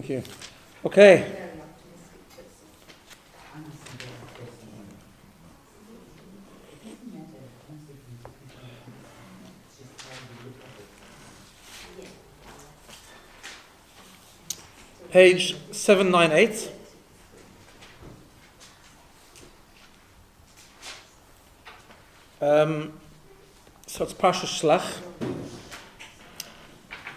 Thank you. Okay. Page 798. So it's Parshas Shlach.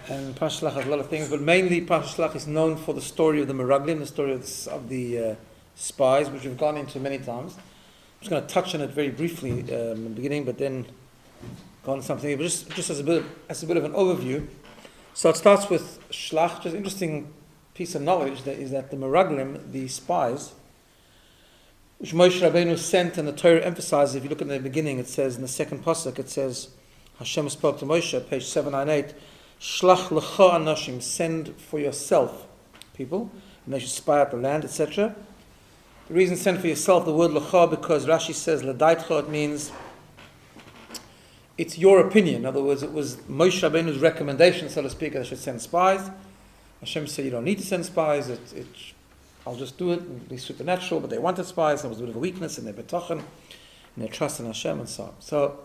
And Parshas Shlach has a lot of things, but mainly Parshas Shlach is known for the story of the Meraglim, the story of the spies, which we've gone into many times. I'm just going to touch on it very briefly in the beginning, but then go on to something. But just as a bit of an overview. So it starts with Shlach. Just an interesting piece of knowledge is that the Meraglim, the spies, which Moshe Rabbeinu sent, and the Torah emphasizes, if you look at the beginning, it says in the second pasuk, it says, Hashem spoke to Moshe, page 798, Shlach lecha anashim, send for yourself, people, and they should spy out the land, etc. The reason send for yourself, the word lecha, because Rashi says, ledaitcha, it means, it's your opinion. In other words, it was Moshe Rabbeinu's recommendation, so to speak, that they should send spies. Hashem said, you don't need to send spies, I'll just do it, it'll be supernatural, but they wanted spies, there was a bit of a weakness in their betachan, in their trust in Hashem, and so on. So,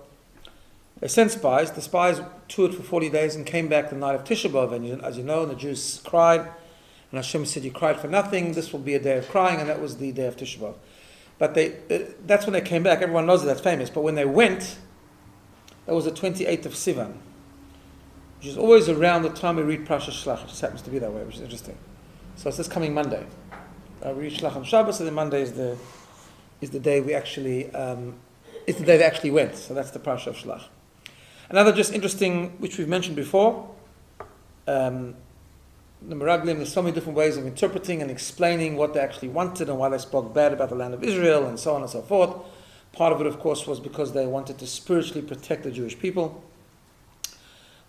they sent spies, the spies toured for 40 days and came back the night of Tisha B'Av, and as you know, the Jews cried, and Hashem said, you cried for nothing, this will be a day of crying, and that was the day of Tisha B'Av. But that's when they came back, everyone knows that's famous, but when they went, that was the 28th of Sivan, which is always around the time we read Parshas Shlach. It just happens to be that way, which is interesting. So it's this coming Monday. We read Shlach on Shabbos, and then Monday is the day we actually it's the day they actually went. So that's the Parsha of Shlach. Another just interesting, which we've mentioned before, the Meraglim. There's so many different ways of interpreting and explaining what they actually wanted and why they spoke bad about the land of Israel and so on and so forth. Part of it, of course, was because they wanted to spiritually protect the Jewish people.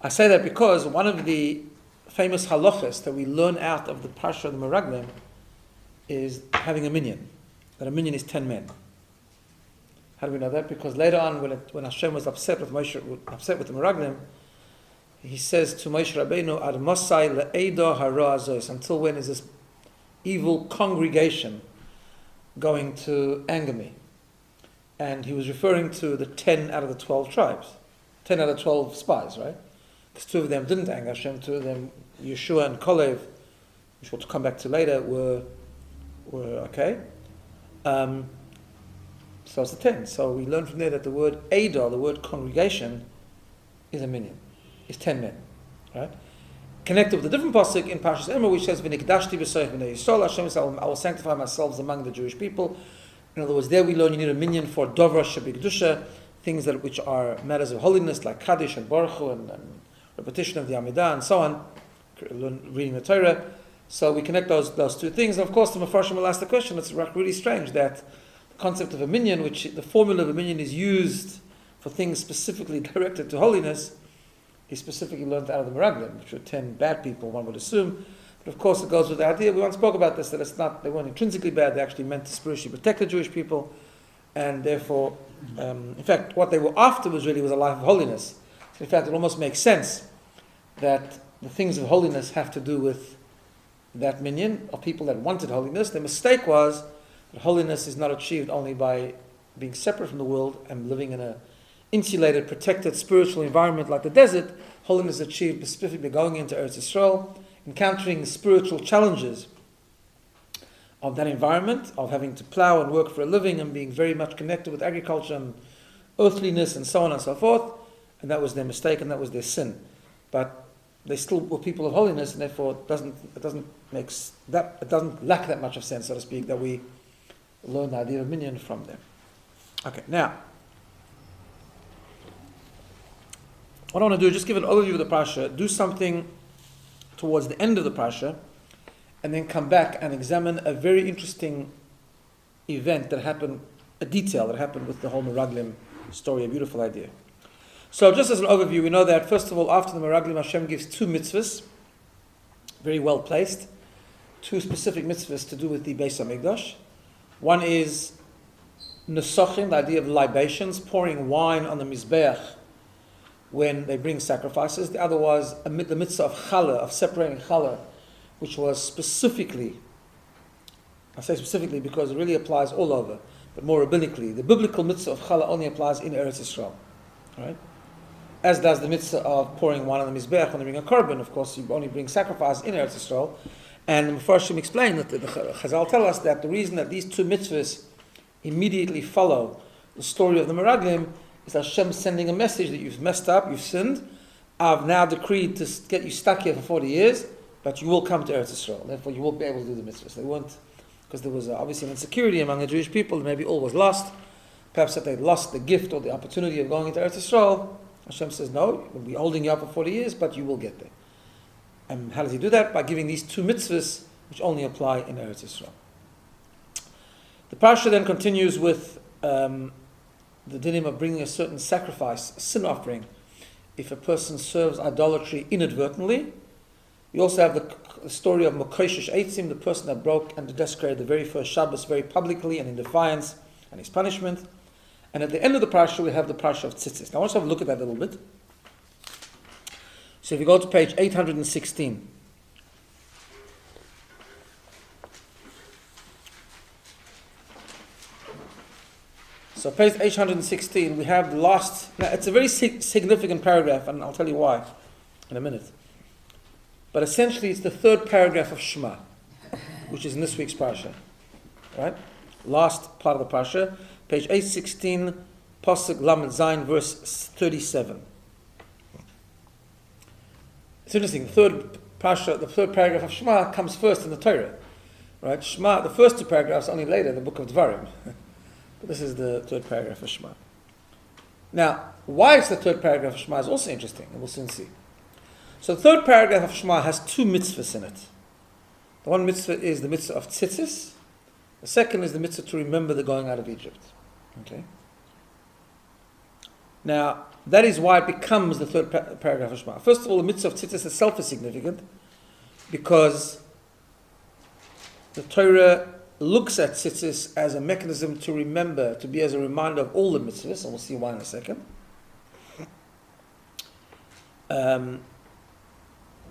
I say that because one of the famous halachas that we learn out of the Parsha of the Meraglim is having a minyan. That a minyan is 10 men. How do we know that? Because later on, when Hashem was upset with the Meraglim, he says to Moshe Rabbeinu, Ad Mosai le'edo hara azos, until when is this evil congregation going to anger me? And he was referring to the 10 out of the 12 tribes. 10 out of 12 spies, right? Because 2 of them didn't anger Hashem, 2 of them, Yeshua and Kolev, which we'll come back to later, were okay. So it's the 10. So we learn from there that the word Eidah, the word congregation, is a minyan. It's 10 men. Right? Connected with a different pasuk in Parshas Emor, which says, V'nikdashti b'soich b'nei Yisrael, Hashem says, I will sanctify myself among the Jewish people. In other words, there we learn you need a minyan for Dovra Shebikdusha, things which are matters of holiness, like Kaddish and Baruch Hu and repetition of the Amidah and so on, reading the Torah. So we connect those 2 things. And of course, the Mefarshim will ask the question, it's really strange that the concept of a minyan, which the formula of a minyan is used for things specifically directed to holiness, is specifically learned out of the Meraglim, which were 10 bad people, one would assume. But of course, it goes with the idea, we once spoke about this, that they weren't intrinsically bad, they actually meant to spiritually protect the Jewish people, and therefore, in fact, what they were after was a life of holiness. So in fact, it almost makes sense that the things of holiness have to do with that minyan of people that wanted holiness. The mistake was that holiness is not achieved only by being separate from the world and living in a insulated, protected spiritual environment like the desert. Holiness is achieved specifically going into Eretz Yisrael, encountering the spiritual challenges of that environment, of having to plow and work for a living and being very much connected with agriculture and earthliness and so on and so forth. And that was their mistake and that was their sin. But they still were people of holiness, and therefore it doesn't lack that much of sense, so to speak, that we learn the idea of minyan from them. Okay, now what I want to do is just give an overview of the Parsha, do something towards the end of the Parsha, and then come back and examine a very interesting event that happened, a detail that happened with the whole Meraglim story, a beautiful idea. So just as an overview, we know that first of all, after the Meraglim, Hashem gives 2 mitzvahs, very well placed, 2 specific mitzvahs to do with the Beis HaMikdash. One is Nesachim, the idea of libations, pouring wine on the Mizbeach when they bring sacrifices. The other was the mitzvah of challah, of separating challah which was specifically, I say specifically because it really applies all over, but more rabbinically, the biblical mitzvah of challah only applies in Eretz Yisrael, right? As does the mitzvah of pouring wine on the mizbech when they bring a korban. Of course, you only bring sacrifice in Eretz Yisrael. And the Mefarshim explain that the Chazal tell us that the reason that these two mitzvahs immediately follow the story of the Meraglim is Hashem sending a message that you've messed up, you've sinned. I've now decreed to get you stuck here for 40 years, but you will come to Eretz Yisrael. Therefore, you will be able to do the mitzvahs. They weren't, because there was obviously an insecurity among the Jewish people. Maybe all was lost. Perhaps that they'd lost the gift or the opportunity of going into Eretz Yisrael. Hashem says, no, we'll be holding you up for 40 years, but you will get there. And how does he do that? By giving these two mitzvahs, which only apply in Eretz Yisrael. The Parsha then continues with the dinim of bringing a certain sacrifice, a sin offering, if a person serves idolatry inadvertently. You also have the story of Mokoshish Eitzim, the person that broke and desecrated the very first Shabbos very publicly and in defiance, and his punishment. And at the end of the Parsha, we have the Parsha of Tzitzis. Now I want to have a look at that a little bit. So if you go to page 816. So page 816, we have the last, now it's a very significant paragraph, and I'll tell you why in a minute. But essentially it's the third paragraph of Shema, which is in this week's Parsha. Right? Last part of the Parsha, page 816, Pasuk Lamed Zayin, verse 37. It's interesting, the third paragraph of Shema comes first in the Torah. Right? Shema, the first two paragraphs only later in the book of Dvarim. But this is the third paragraph of Shema. Now, why it's the third paragraph of Shema is also interesting, and we'll soon see. So the third paragraph of Shema has two mitzvahs in it. The one mitzvah is the mitzvah of tzitzis. The second is the mitzvah to remember the going out of Egypt. Okay. Now, that is why it becomes the third paragraph of Shema. First of all, the mitzvah of tzitzis itself is significant because the Torah looks at tzitzis as a mechanism to remember, to be as a reminder of all the mitzvahs, and we'll see why in a second.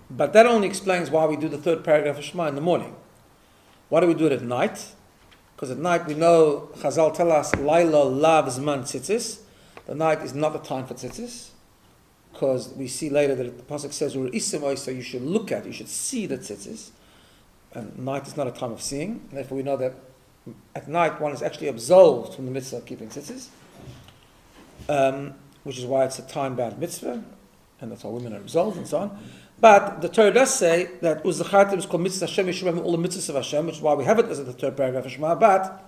But that only explains why we do the third paragraph of Shema in the morning. Why do we do it at night? Because at night we know, Chazal tell us, Laila lav zman tzitzis. The night is not the time for tzitzis. Because we see later that the Pasuk says, so you should look at, you should see the tzitzis. And night is not a time of seeing. And therefore we know that at night one is actually absolved from the mitzvah of keeping tzitzis. Which is why it's a time-bound mitzvah. And that's why women are absolved and so on. But the Torah does say that Uzachartim is called mitzvah Hashem, Yeshua, all the mitzvahs of Hashem, which is why we have it as the third paragraph of Shema, but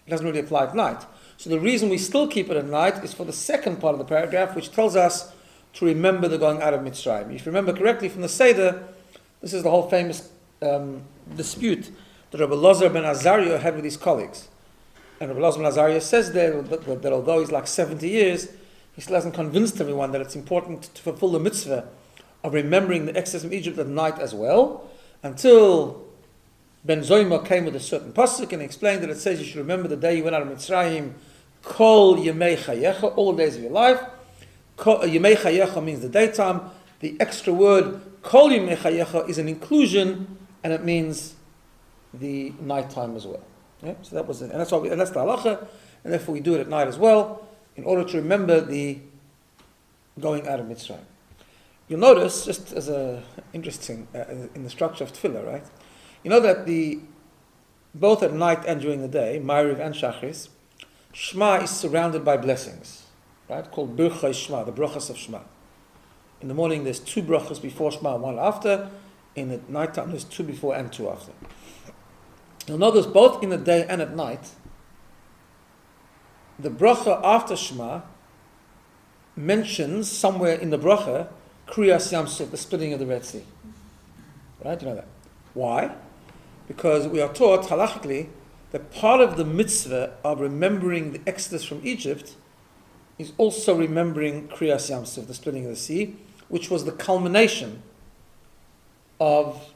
it doesn't really apply at night. So the reason we still keep it at night is for the second part of the paragraph, which tells us to remember the going out of Mitzrayim. If you remember correctly from the Seder, this is the whole famous dispute that Rabbi Elazar ben Azariah had with his colleagues. And Rabbi Elazar ben Azariah says there that although he's like 70 years, he still hasn't convinced everyone that it's important to fulfill the mitzvah of remembering the exodus from Egypt at night as well, until Ben Zoyma came with a certain pasuk and explained that it says you should remember the day you went out of Mitzrayim, Kol Yemei Chayecha, all the days of your life. Yemei Chayecha means the daytime. The extra word Kol Yemei Chayecha is an inclusion, and it means the nighttime as well. Yeah? So that was it, and that's the halacha, and therefore we do it at night as well, in order to remember the going out of Mitzrayim. You'll notice, just as a interesting in the structure of tefillah, right? You know that both at night and during the day, Ma'ariv and Shachris, Shema is surrounded by blessings, right? Called Birchai Shema, the brachas of Shema. In the morning, there's two brachas before Shema, one after. In the nighttime, there's two before and two after. You'll notice both in the day and at night, the bracha after Shema mentions somewhere in the bracha Kriyas Yam Suf, the splitting of the Red Sea. Right? You know that. Why? Because we are taught halachically that part of the mitzvah of remembering the exodus from Egypt is also remembering Kriyas Yam Suf, the splitting of the sea, which was the culmination of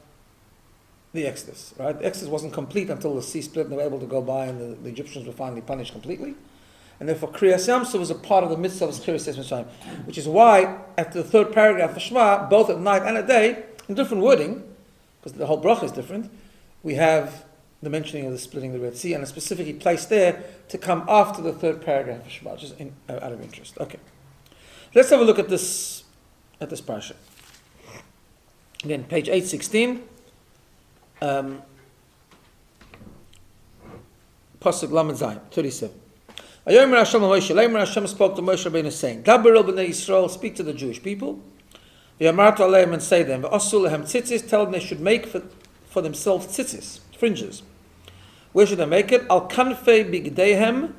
the exodus. Right? The exodus wasn't complete until the sea split and they were able to go by and the Egyptians were finally punished completely. And therefore, Kriyas Yam Suf was a part of the mitzvah of Kriyas Mitzrayim, which is why, after the third paragraph of Shema, both at night and at day, in different wording, because the whole bracha is different, we have the mentioning of the splitting the Red Sea, and it's specifically placed there to come after the third paragraph of Shema, just out of interest. Okay. Let's have a look at this parsha. Again, page 816. Pasuk Lamed Zayin, 37. Vayomer Hashem Moshe, Leimer Hashem spoke to Moshe Rabbeinu saying, Daber el b'nei Yisrael, speak to the Jewish people. V'yamartu aleim, and say them, V'asul lehem tzitzis, tell them they should make for themselves tzitzis, fringes. Where should they make it? Al kanfei bigdeihem,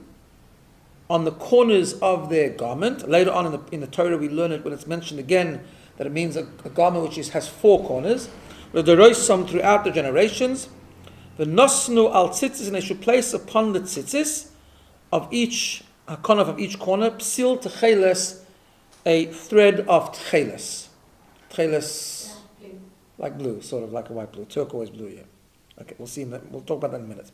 on the corners of their garment. Later on in the Torah we learn it when it's mentioned again that it means a garment which has four corners. Some throughout the generations. The nosnu al tzitzis, and they should place upon the tzitzis of each hakonaf of each corner psil techeles, a thread of techeles. Techeles, like blue, sort of like a white blue, turquoise blue. Yeah. Okay, we'll talk about that in a minute.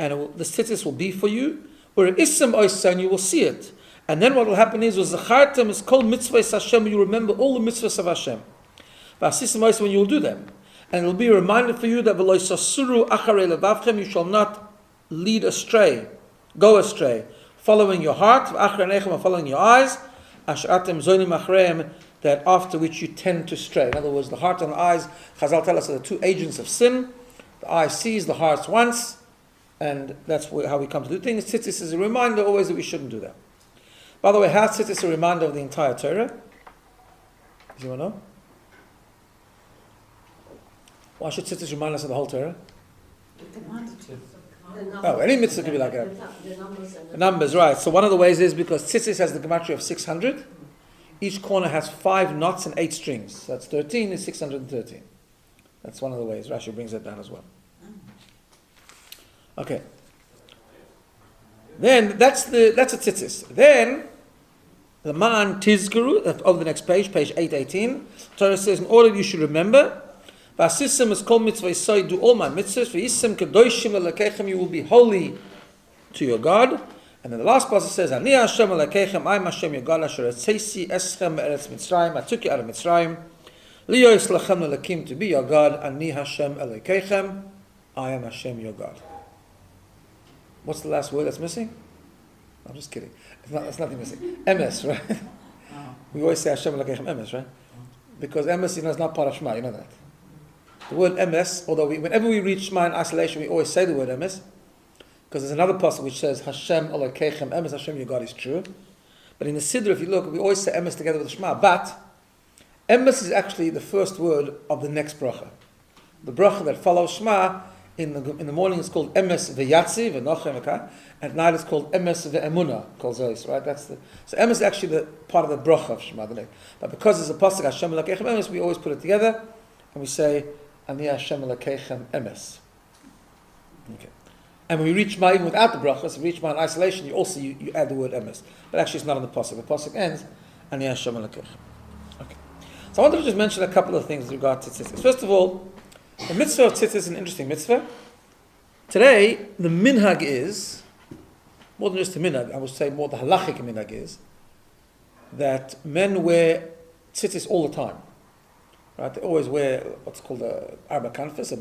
And the tzitzis will be for you, or ism oisan, you will see it. And then what will happen is zachartem is called mitzvahs Hashem. You remember all the mitzvahs of Hashem. When you will do them, and it will be a reminder for you that you shall not lead astray, go astray, following your heart, following your eyes, that after which you tend to stray. In other words, the heart and the eyes, Chazal tell us, are the two agents of sin. The eye sees, the heart wants, and that's how we come to do things. Tzitzis is a reminder always that we shouldn't do that. By the way, how is tzitzis a reminder of the entire Torah? Does anyone know? Why should tzitzis remind us of the whole Torah? Oh, any mitzvah can be like that. The numbers, right. So one of the ways is because tzitzis has the gematria of 600. Each corner has 5 knots and 8 strings. So that's 13 is 613. That's one of the ways. Rashi brings that down as well. Okay. Then that's a tzitzis. Then the man tizguru over the next page 818. Torah says, in order you should remember, v'asisim is called mitzvah yisai, do all my mitzvahs. V'yisim kedoshim elokechem, you will be holy to your God. And then the last passage says, Ani Hashem elokechem, I am Hashem your God, asher etzeisi eschem eretz Mitzrayim, I took you out of Mitzrayim. Liyois lachem elokim, to be your God. Ani Hashem elokechem, I am Hashem your God. What's the last word that's missing? I'm just kidding. It's nothing missing. Emes, right? We always say Hashem elokechem emes, right? Because emes, is not part of Shema, you know that. The word emes, although whenever we read Shema in isolation, we always say the word emes, because there's another passage which says Hashem elokechem emes, Hashem your God is true. But in the Siddur, if you look, we always say emes together with the Shema. But emes is actually the first word of the next bracha. The bracha that follows Shema in the morning is called emes v'yatzi v'nochem v'ka, and at night it's called emes v'emuna, called Zois, right? So emes is actually the part of the bracha of Shema. But because it's a pasuk Hashem elokechem emes, we always put it together and we say Ani Hashem elokechem emes. Okay. And when we reach Shema even without the brachas, if we reach Shema in isolation, you add the word emes. But actually it's not on the pasuk. The pasuk ends Ani Hashem elokechem. Okay. So I wanted to just mention a couple of things with regard to tzitzis. First of all, the mitzvah of tzitzis is an interesting mitzvah. Today, the minhag is, more than just the minhag, I would say more the halachic minhag is, that men wear tzitzis all the time. Right? They always wear what's called a arba kanfas,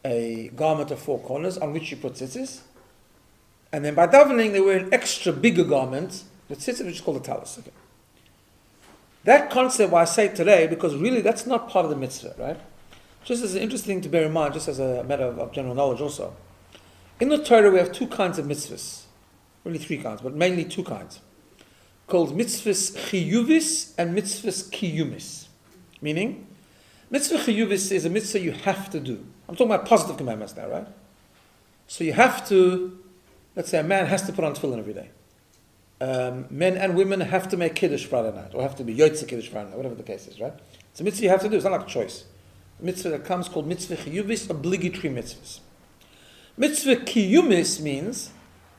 a garment of 4 corners on which you put tzitzis. And then by davening, they wear an extra bigger garment, the tzitzis, which is called a talus. Okay. That concept, why I say today, because really that's not part of the mitzvah, right? Just as an interesting thing to bear in mind, just as a matter of general knowledge also. In the Torah, we have 2 kinds of mitzvahs. Really 3 kinds, but mainly 2 kinds. Called mitzvahs chiyuvis and mitzvahs kiyumis. Meaning, mitzvah chiyuvis is a mitzvah you have to do. I'm talking about positive commandments now, right? So you have to, let's say a man has to put on tefillin every day. Men and women have to make kiddush Friday night, or have to be yotze kiddush Friday night, whatever the case is, right? It's a mitzvah you have to do, it's not like a choice. A mitzvah that comes called mitzvah chiyuvis, obligatory mitzvahs. Mitzvah kiyumis means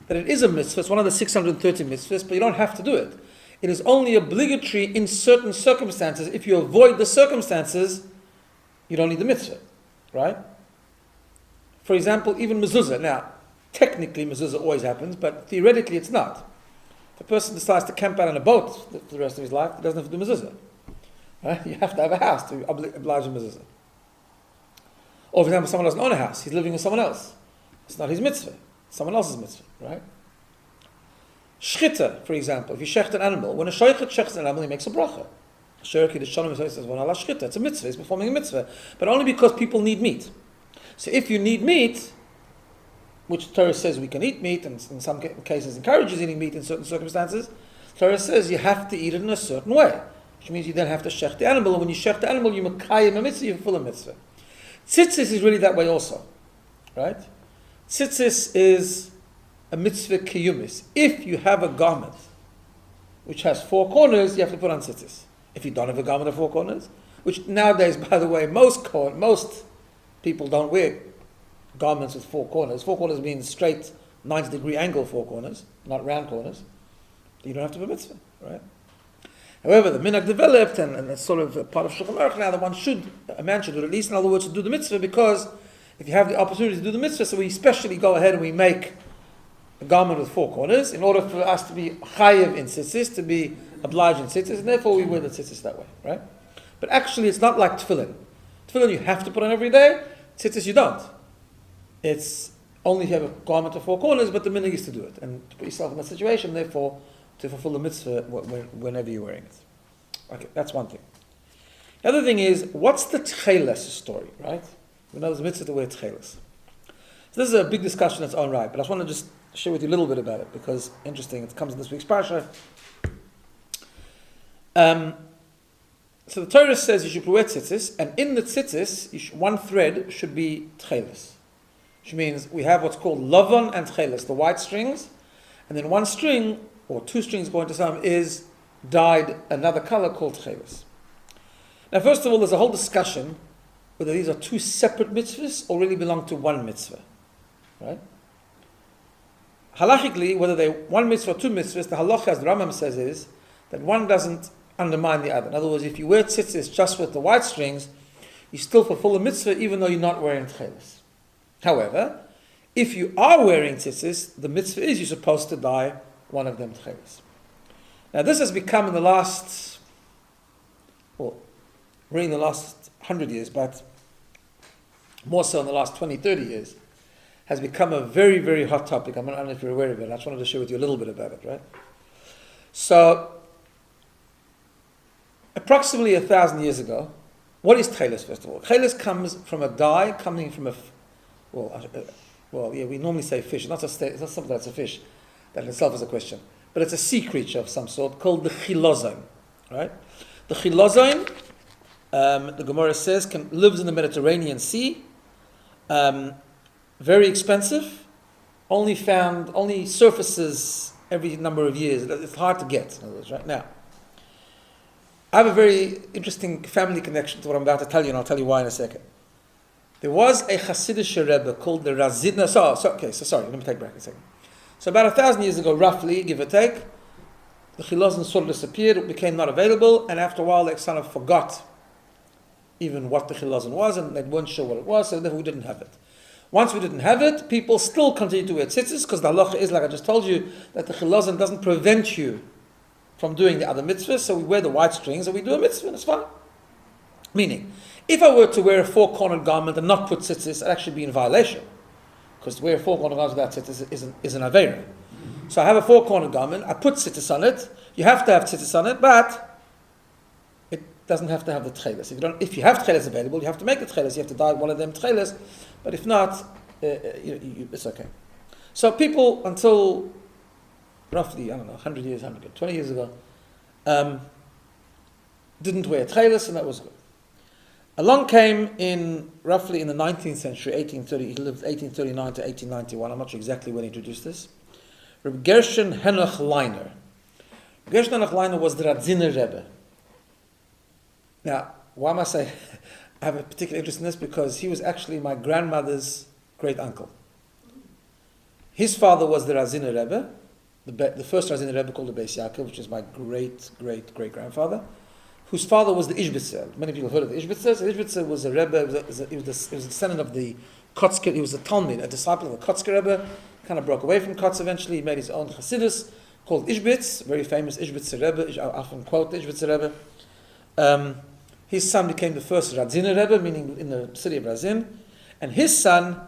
that it is a mitzvah, it's one of the 630 mitzvahs, but you don't have to do it. It is only obligatory in certain circumstances. If you avoid the circumstances, you don't need the mitzvah, right? For example, even mezuzah. Now, technically mezuzah always happens, but theoretically it's not. If a person decides to camp out on a boat for the rest of his life, he doesn't have to do mezuzah. Right? You have to have a house to oblige a mezuzah. Or, for example, someone doesn't own a house. He's living with someone else. It's not his mitzvah. It's someone else's mitzvah, right? Shchita, for example. If you shecht an animal, when a shoichet shechts an animal, he makes a bracha. It's a mitzvah. He's performing a mitzvah. But only because people need meat. So if you need meat, which Torah says we can eat meat, and in some cases encourages eating meat in certain circumstances, Torah says you have to eat it in a certain way. Which means you then have to shech the animal. And when you shech the animal, you makayim a mitzvah, you fulfill a mitzvah. Tzitzis is really that way also. Right? Tzitzis is a mitzvah kiyumis. If you have a garment which has 4 corners, you have to put on tzitzis. If you don't have a garment of 4 corners, which nowadays, by the way, most people don't wear garments with 4 corners. 4 corners means straight 90-degree angle 4 corners, not round corners. You don't have to have a mitzvah, right? However, the minhag developed, and it's sort of a part of Shulchan Aruch now, a man should do it, at least in other words, to do the mitzvah, because if you have the opportunity to do the mitzvah, so we especially go ahead and we make a garment with 4 corners in order for us to be chayiv in tzitzis, to be obliged in tzitzis, and therefore we wear the tzitzis that way, right? But actually, it's not like tefillin. Tefillin you have to put on every day. Tzitzis you don't. It's only if you have a garment of 4 corners, but the minhag is to do it and to put yourself in that situation, therefore to fulfill the mitzvah whenever you're wearing it. Okay, that's one thing. The other thing is, what's the tcheles story, right? We know there's a mitzvah to wear tcheles. So this is a big discussion in its own right, but I just want to just share with you a little bit about it because interesting. It comes in this week's Parsha. So the Torah says you should wear tzitzis, and in the tzitzis, one thread should be tcheles, which means we have what's called lavan and tcheles, the white strings, and then one string, or 2 strings going to some, is dyed another color called tcheles. Now, first of all, there's a whole discussion whether these are 2 separate mitzvahs or really belong to one mitzvah, right? Halachically, whether they're one mitzvah or 2 mitzvahs, the halacha, as the Rambam says, is that one doesn't undermine the other. In other words, if you wear tzitzis just with the white strings, you still fulfill the mitzvah even though you're not wearing tcheles. However, if you are wearing tzitzis, the mitzvah is you're supposed to dye one of them tcheles. Now this has become in the last, really in the last 100 years, but more so in the last 20, 30 years, has become a very, very hot topic. I don't know if you're aware of it. I just wanted to share with you a little bit about it, right? So, approximately 1,000 years ago, what is tcheles, first of all? Tcheles comes from a dye coming from we normally say fish. It's not something that's a fish. That in itself is a question. But it's a sea creature of some sort called the chilozone, right? The chilozone, the Gemara says, lives in the Mediterranean Sea. Very expensive. Only surfaces every number of years. It's hard to get, in other words, right? Now, I have a very interesting family connection to what I'm about to tell you, and I'll tell you why in a second. There was a Hasidic Rebbe called the Razidna. Sorry, let me take back a second. So about 1,000 years ago, roughly, give or take, the chilozon sort of disappeared, it became not available, and after a while they kind of forgot even what the chilozon was, and they weren't sure what it was, so therefore we didn't have it. Once we didn't have it, people still continue to wear tzitzis, because the halacha is, like I just told you, that the chilozon doesn't prevent you from doing the other mitzvahs, so we wear the white strings and we do a mitzvah, and it's fine. Meaning, if I were to wear a 4-cornered garment and not put tzitzis, I'd actually be in violation. Because to wear a 4-cornered garment without tzitzis is an aveira. So I have a 4-cornered garment, I put tzitzis on it, you have to have tzitzis on it, but it doesn't have to have the tcheles. If you have tcheles available, you have to make the tcheles, you have to dye one of them tcheles, but if not, it's okay. So people, until roughly, 100 years, 20 years ago, didn't wear tcheles, and that was good. Along came roughly in the 19th century, 1830, he lived 1839 to 1891, I'm not sure exactly when he introduced this, Rabbi Gershon Henoch Leiner. Gershon Henoch Leiner was the Radziner Rebbe. Now, why must I have a particular interest in this? Because he was actually my grandmother's great uncle. His father was the Radziner Rebbe, the first Radziner Rebbe called the Beis Yaakov, which is my great-great-great-grandfather, whose father was the Ishbitzer. Many people have heard of the Ishbitzer. So the Ishbitzer was a Rebbe, he was the descendant of the Kotzker, he was a Talmud, a disciple of the Kotzker Rebbe, kind of broke away from Kotz eventually, he made his own Chassidus, called Ishbitz, very famous Ishbitzer Rebbe, I often quote the Ishbitzer Rebbe. His son became the first Radziner Rebbe, meaning in the city of Razin. And his son,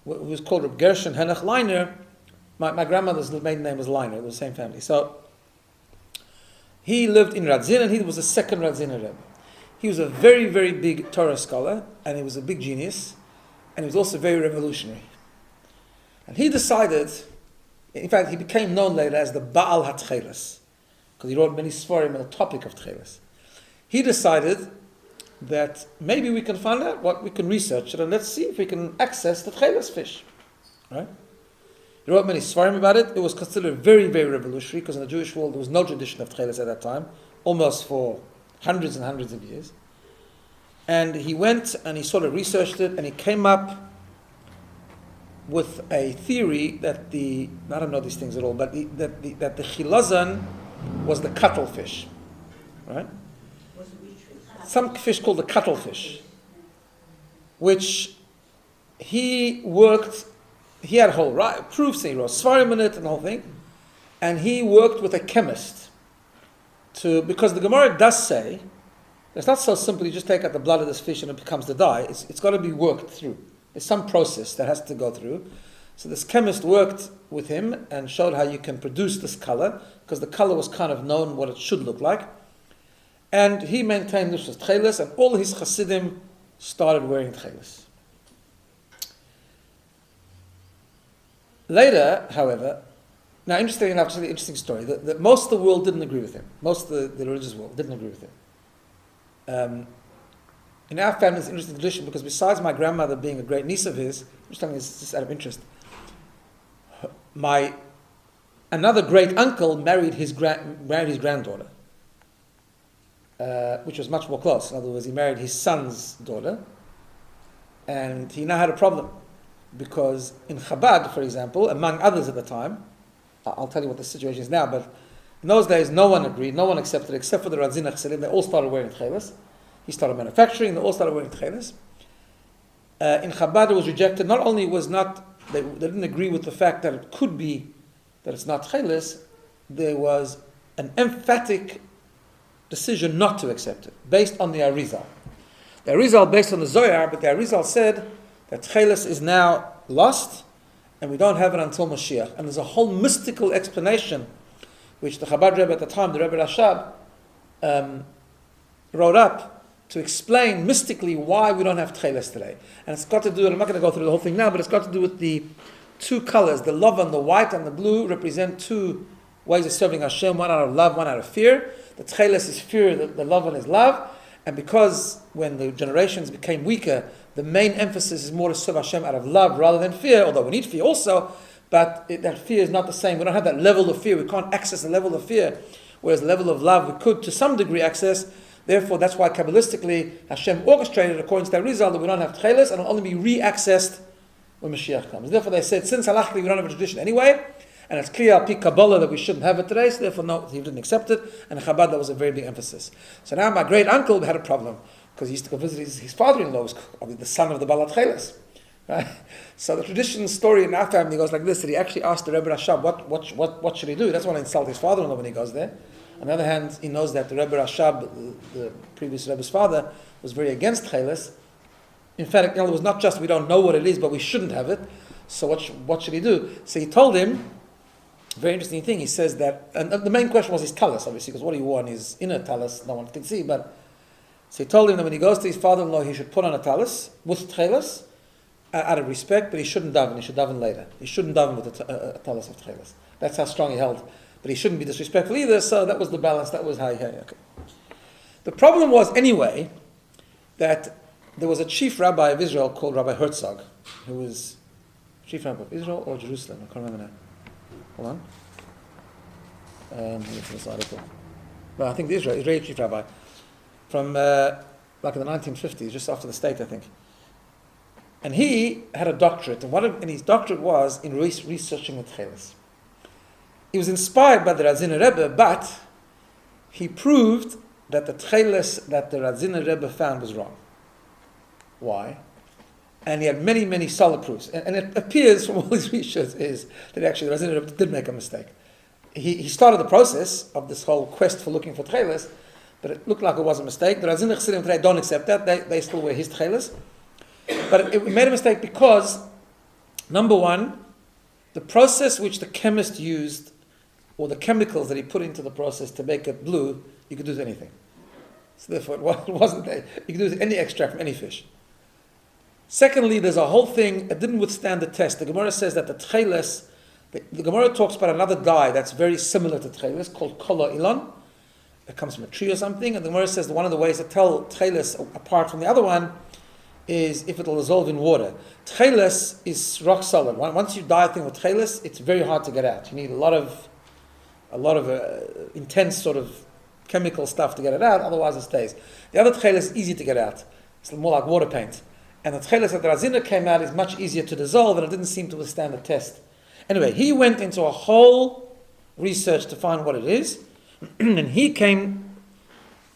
who was called Reb Gershon Henoch Leiner, my grandmother's maiden name was Leiner, it was the same family. So he lived in Radzin, and he was the second Radziner Rebbe. He was a very, very big Torah scholar, and he was a big genius, and he was also very revolutionary. And he decided, in fact, he became known later as the Baal HaTcheles, because he wrote many Sforim on the topic of Tcheles. He decided that maybe we can find out what we can research it, and let's see if we can access the Tcheles fish. Right? He wrote many Sforim about it. It was considered very, very revolutionary, because in the Jewish world there was no tradition of Tcheles at that time, almost for hundreds and hundreds of years. And he went and he sort of researched it, and he came up with a theory that I don't know these things at all, but that the chilazon was the cuttlefish, right? Some fish called the cuttlefish, which he had a whole proofs, and he wrote svarim in it and the whole thing, and he worked with a chemist because the Gemara does say it's not so simple you just take out the blood of this fish and it becomes the dye. It's got to be worked through. There's some process that has to go through. So this chemist worked with him and showed how you can produce this color, because the color was kind of known what it should look like. And he maintained this was tcheles, and all his chassidim started wearing tcheles. Later, however, now interesting enough, it's an interesting story, that most of the world didn't agree with him. Most of the religious world didn't agree with him. In our family, it's an interesting tradition, because besides my grandmother being a great niece of his, I'm just telling you this just out of interest, another great uncle married his granddaughter, which was much more close. In other words, he married his son's daughter, and he now had a problem, because in Chabad, for example, among others at the time, I'll tell you what the situation is now, but in those days no one agreed, no one accepted, except for the Radzin Chassidim. They all started wearing tcheles. He started manufacturing, they all started wearing tcheles. In Chabad it was rejected. Not only they didn't agree with the fact that it could be that it's not tcheles, there was an emphatic decision not to accept it, based on the Arizal. The Arizal based on the Zohar, but the Arizal said that tcheles is now lost, and we don't have it until Mashiach. And there's a whole mystical explanation, which the Chabad Rebbe at the time, the Rebbe Rashab, wrote up to explain mystically why we don't have tcheles today. And it's got to do, and I'm not going to go through the whole thing now, but it's got to do with the two colors, the love and the white and the blue represent two ways of serving Hashem, one out of love, one out of fear. The tcheles is fear, the love one is love. And because when the generations became weaker, the main emphasis is more to serve Hashem out of love rather than fear, although we need fear also, but that fear is not the same. We don't have that level of fear. We can't access the level of fear, whereas the level of love we could to some degree access. Therefore, that's why Kabbalistically Hashem orchestrated according to that result that we don't have tcheles, and it'll only be re-accessed when Mashiach comes. Therefore, they said, since halachically we don't have a tradition anyway, and it's clear al pi Kabbalah that we shouldn't have it today, so therefore no, he didn't accept it, and in Chabad that was a very big emphasis. So now my great uncle had a problem, because he used to go visit his father-in-law, was the son of the Baal HaTcheles. Right? So the tradition story in our family goes like this, that he actually asked the Rebbe Rashab, what should he do? He doesn't want to insult his father-in-law when he goes there. On the other hand, he knows that the Rebbe Rashab, the previous Rebbe's father, was very against tcheles. In fact, it was not just we don't know what it is, but we shouldn't have it. So what should he do? So he told him, very interesting thing, he says that, and the main question was his talus, obviously, because what he wore in his inner talus, no one can see, but so he told him that when he goes to his father-in-law, he should put on a talus with tcheles, out of respect, but he shouldn't daven, he should daven later. He shouldn't daven with a talus of tcheles. That's how strong he held. But he shouldn't be disrespectful either, so that was the balance, that was how he had it. Okay. The problem was, anyway, that there was a chief rabbi of Israel called Rabbi Herzog, who was chief rabbi of Israel or Jerusalem, I can't remember now. Hold on. Let me see this article. Well, I think the Israeli chief rabbi, from like in the 1950s, just after the state, I think. And he had a doctorate, and his doctorate was in researching the tcheles. He was inspired by the Radziner Rebbe, but he proved that the tcheles that the Radziner Rebbe found was wrong. Why? And he had many, many solid proofs. And it appears from all his research is that actually the Radziner Rebbe did make a mistake. He started the process of this whole quest for looking for tcheles, but it looked like it was a mistake. The Razina Chassidim today don't accept that. They still wear his tchelas. But it made a mistake because, number one, the process which the chemist used, or the chemicals that he put into the process to make it blue, you could do with anything. So therefore it wasn't there. You could do with any extract from any fish. Secondly, there's a whole thing, it didn't withstand the test. The Gemara says that the tcheles, the Gemara talks about another dye that's very similar to tcheles, called kolo ilon. It comes from a tree or something, and the Gemara says that one of the ways to tell tcheles apart from the other one is if it will dissolve in water. Tcheles is rock solid. Once you dye a thing with tcheles, it's very hard to get out. You need a lot of intense sort of chemical stuff to get it out, otherwise it stays. The other tcheles is easy to get out. It's more like water paint. And the tcheles that the Razina came out is much easier to dissolve, and it didn't seem to withstand the test. Anyway, he went into a whole research to find what it is, and he came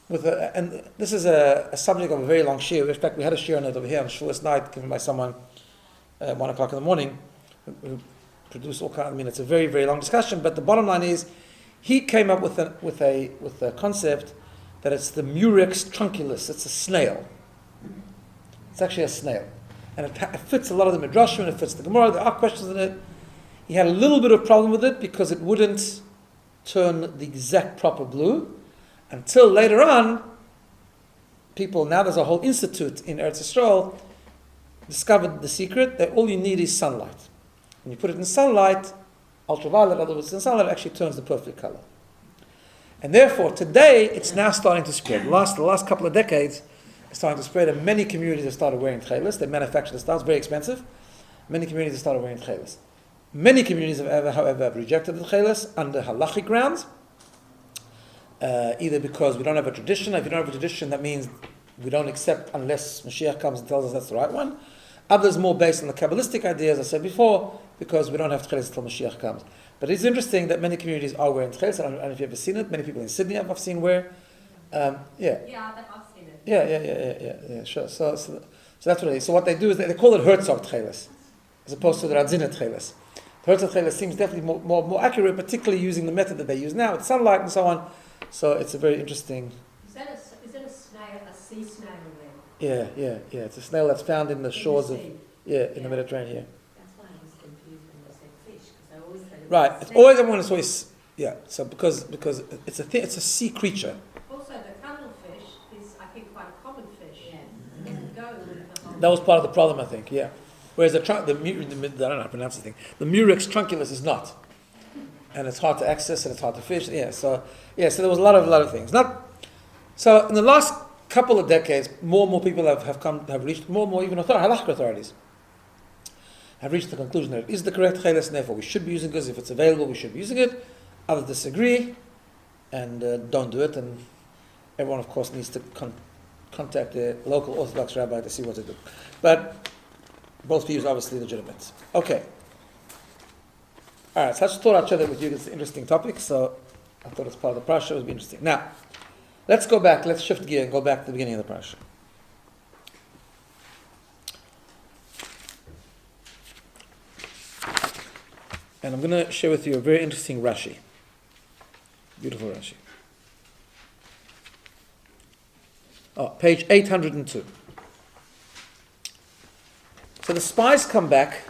with and this is a subject of a very long shiur. In fact, we had a shiur on it over here on Shavuos night, given by someone at 1 o'clock in the morning, who produced all kinds. I mean, it's a very, very long discussion. But the bottom line is, he came up with a concept that it's the Murex trunculus. It's a snail. It's actually a snail, and it fits a lot of the midrashim, and it fits the Gemara. There are questions in it. He had a little bit of problem with it because it wouldn't turn the exact proper blue. Until later on, now there's a whole institute in Eretz Yisrael, discovered the secret that all you need is sunlight. When you put it in sunlight, ultraviolet, in other words, in sunlight, it actually turns the perfect color. And therefore, today, it's now starting to spread. The last couple of decades, it's starting to spread, and many communities have started wearing tcheles. They manufacture the stuff, it's very expensive. Many communities have started wearing tcheles. Many communities, however, have rejected the tcheles under halachic grounds. Either because we don't have a tradition. If you don't have a tradition, that means we don't accept unless Mashiach comes and tells us that's the right one. Others more based on the Kabbalistic idea, as I said before, because we don't have tcheles until Mashiach comes. But it's interesting that many communities are wearing tcheles. I don't know if you've ever seen it. Many people in Sydney I've seen wear. Yeah, I've seen it. Yeah, sure. So that's what it is. So what they do is they call it Herzog tcheles, as opposed to the Radzina tcheles. The Herzog tcheles seems definitely more accurate, particularly using the method that they use now with sunlight and so on. So it's a very interesting. Is it a snail, a sea snail then? Yeah. It's a snail that's found in the shores of the Mediterranean. Yeah. That's why I was confused when you said fish, because I always said it was Right. a It's snake. always So because it's a sea creature. Also, the cuttlefish is, I think, quite a common fish. Yeah. It can go with the whole. That was part of the problem, I think. Yeah. Whereas I don't know how to pronounce the thing. The Murex trunculus is not, and it's hard to access and it's hard to fish. So there was a lot of things. So in the last couple of decades, more and more people have reached, more and more even halachic authorities have reached the conclusion that it is the correct cheles, and therefore we should be using it. If it's available, we should be using it. Others disagree and don't do it, and everyone, of course, needs to contact the local Orthodox rabbi to see what to do. But both views are obviously legitimate. Okay. All right, so I just thought I'd share that with you. It's an interesting topic, so I thought it's part of the Parsha. It would be interesting. Now, let's go back. Let's shift gear and go back to the beginning of the Parsha. And I'm going to share with you a very interesting Rashi. Beautiful Rashi. Page 802. So the spies come back.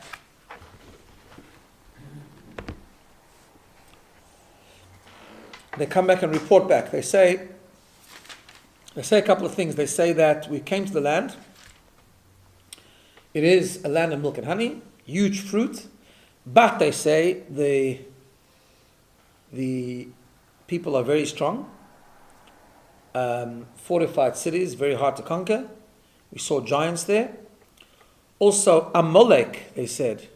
They come back and report back. They say a couple of things. They say that we came to the land. It is a land of milk and honey, huge fruit. But they say the people are very strong. Fortified cities, very hard to conquer. We saw giants there. Also, Amalek, they said,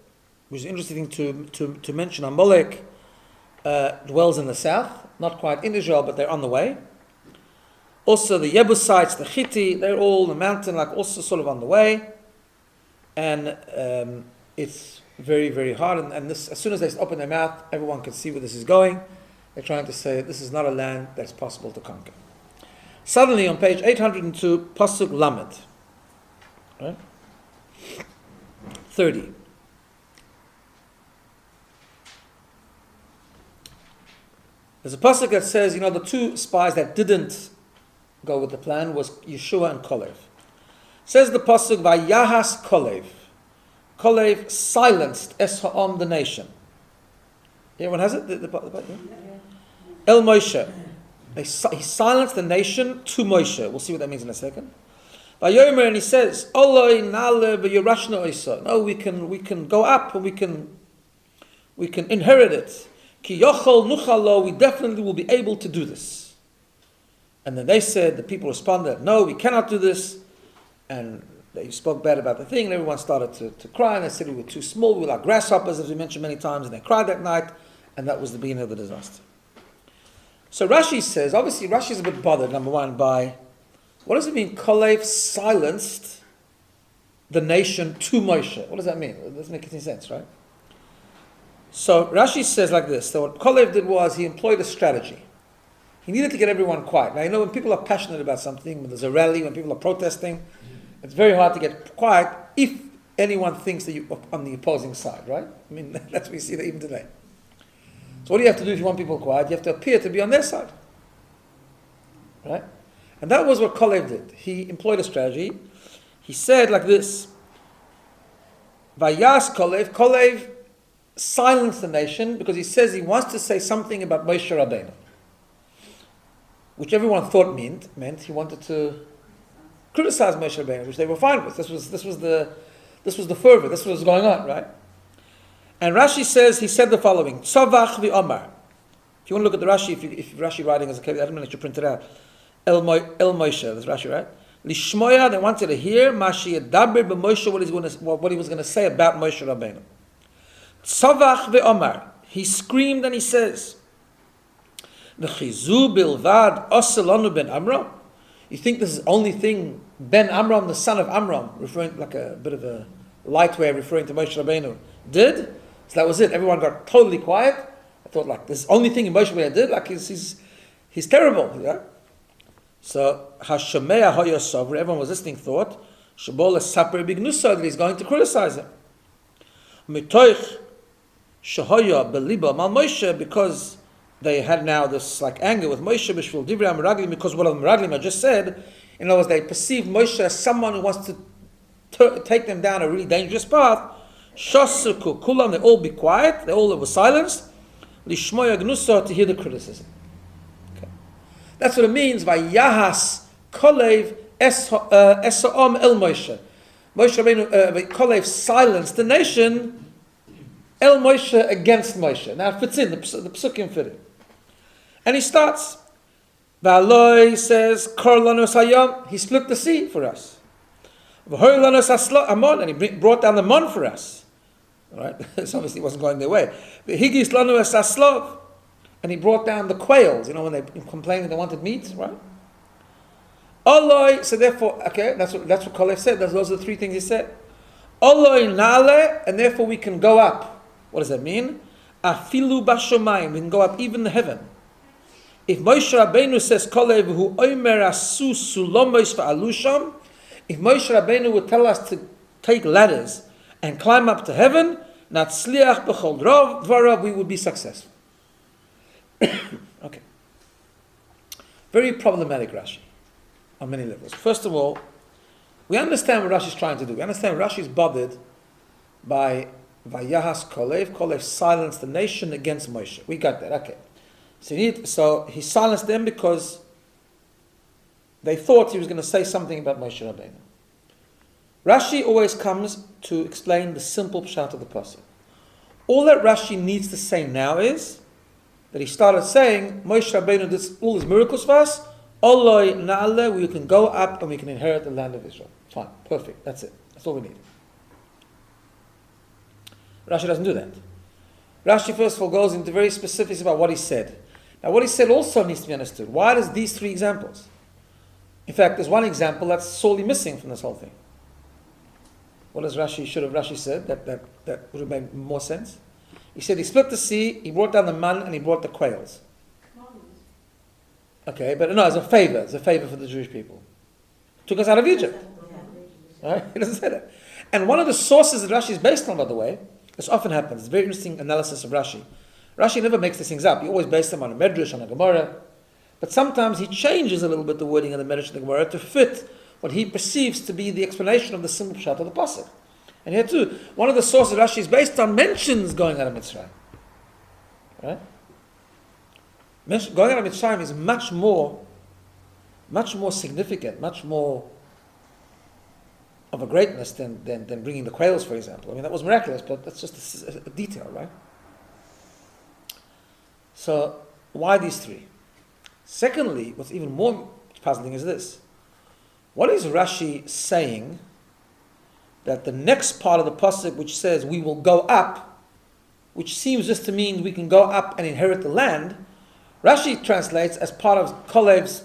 which is interesting to mention. Amalek dwells in the south, not quite in Israel, but they're on the way. Also, the Yebusites, the Hittite, they're all in the mountain, like also sort of on the way. And it's very, very hard. And this, as soon as they open their mouth, everyone can see where this is going. They're trying to say this is not a land that's possible to conquer. Suddenly, on page 802, Pasuk Lamed, right? 30. There's a pasuk that says, the two spies that didn't go with the plan, was Yeshua and Kalev. Says the pasuk, Vayahas Kalev. Kalev silenced Es Ha'am, the nation. Everyone has it? El Moshe. He silenced the nation to Moshe. We'll see what that means in a second. Vayomer, and he says, Oloi nale v'yirashna oisa. No, we can go up and we can inherit it. Ki yochol nuchalo, we definitely will be able to do this. And then they said, the people responded, no, we cannot do this. And they spoke bad about the thing, and everyone started to cry, and they said we were too small, we were like grasshoppers, as we mentioned many times, and they cried that night, and that was the beginning of the disaster. So Rashi says, obviously Rashi is a bit bothered, number one, by, what does it mean, Kalev silenced the nation to Moshe? What does that mean? It doesn't make any sense, right? So Rashi says like this, so what Kalev did was, he employed a strategy. He needed to get everyone quiet. Now, you know, when people are passionate about something, when there's a rally, when people are protesting, it's very hard to get quiet if anyone thinks that you're on the opposing side, right? I mean, that's what we see that even today. So what do you have to do if you want people quiet? You have to appear to be on their side, right? And that was what Kalev did. He employed a strategy. He said like this, Vayas Kalev, Kalev silenced the nation because he says he wants to say something about Moshe Rabbeinu, which everyone thought meant he wanted to criticize Moshe Rabbeinu, which they were fine with. This was the fervor. This was going on, right? And Rashi says he said the following: Tzavach v'Omar. If you want to look at the Rashi, if Rashi writing is okay, I don't know if you print it out. El Moshe, that's Rashi, right? Lishmoya, they wanted to hear Mashi Yadaber b'Moshe, what he was going to say about Moshe Rabbeinu. Tzavach v'Omar. He screamed and he says, V'chizu bilvad oselanu ben Amram. You think this is the only thing Ben Amram, the son of Amram, referring like a bit of a light way of referring to Moshe Rabbeinu, did? So that was it. Everyone got totally quiet. I thought like this is the only thing Moshe Rabbeinu did. Like he's terrible. Yeah. So Hashemea Hoyosov, everyone was listening, thought Shabol Saper Bignusa, that he's going to criticize him. Mitoich Shahoya Beliba Mal Moshe, because they had now this like anger with Moshe b'shvil divrei Meraglim, because what the Meraglim had just said. In other words, they perceived Moshe as someone who wants to take them down a really dangerous path. Shasuku kulam, they all be quiet. They all were silenced. Lishmoya gnusa, to hear the criticism. Okay. That's what it means. Vayahas kolev esaom el Moshe. Moshe Rabbeinu, Kolev silenced the nation. El Moshe against Moshe. Now it fits in, the psukim fit in. And he starts. V'aloi says, Kor lanu sayam, he split the sea for us. V'hoi lanu amon, and he brought down the mon for us. All right, this obviously wasn't going their way. V'higis lanu aslov, and he brought down the quails. You know when they complained they wanted meat, right? Oloi, so therefore, okay, that's what Kalev said. Those are the three things he said. Oloi nale, and therefore we can go up. What does that mean? Afilu bashomayim, we can go up even the heaven. If Moshe Rabbeinu says Kalev hu oimer asu sulomos va'alusham, if Moshe Rabbeinu would tell us to take ladders and climb up to heaven, natzliach b'chol dvarav, we would be successful. Okay. Very problematic Rashi on many levels. First of all, we understand what Rashi is trying to do. We understand Rashi is bothered by Vayahas Kalev. Kalev silenced the nation against Moshe. We got that. Okay. So he silenced them because they thought he was going to say something about Moshe Rabbeinu. Rashi always comes to explain the simple pshat of the pasuk. All that Rashi needs to say now is that he started saying Moshe Rabbeinu did all his miracles for us. Oloi na'ale, we can go up and we can inherit the land of Israel. Fine, perfect. That's it. That's all we need. Rashi doesn't do that. Rashi first of all goes into very specifics about what he said. Now what he said also needs to be understood. Why does these three examples? In fact, there's one example that's sorely missing from this whole thing. What does Rashi said that would have made more sense? He said he split the sea, he brought down the man, and he brought the quails. Okay, but no, it's a favor for the Jewish people. Took us out of Egypt. Right? He doesn't say that. And one of the sources that Rashi is based on, by the way, this often happens, it's a very interesting analysis of Rashi. Rashi never makes these things up. He always based them on a Medrash, on a Gemara. But sometimes he changes a little bit the wording of the Medrash and the Gemara to fit what he perceives to be the explanation of the simple pshat of the pasuk. And here too, one of the sources Rashi is based on mentions going out of Mitzrayim. Right? Going out of Mitzrayim is much more significant, much more of a greatness than bringing the quails, for example. I mean, that was miraculous, but that's just a detail, right? So, why these three? Secondly, what's even more puzzling is this. What is Rashi saying that the next part of the pasuk, which says we will go up, which seems just to mean we can go up and inherit the land, Rashi translates as part of Kalev's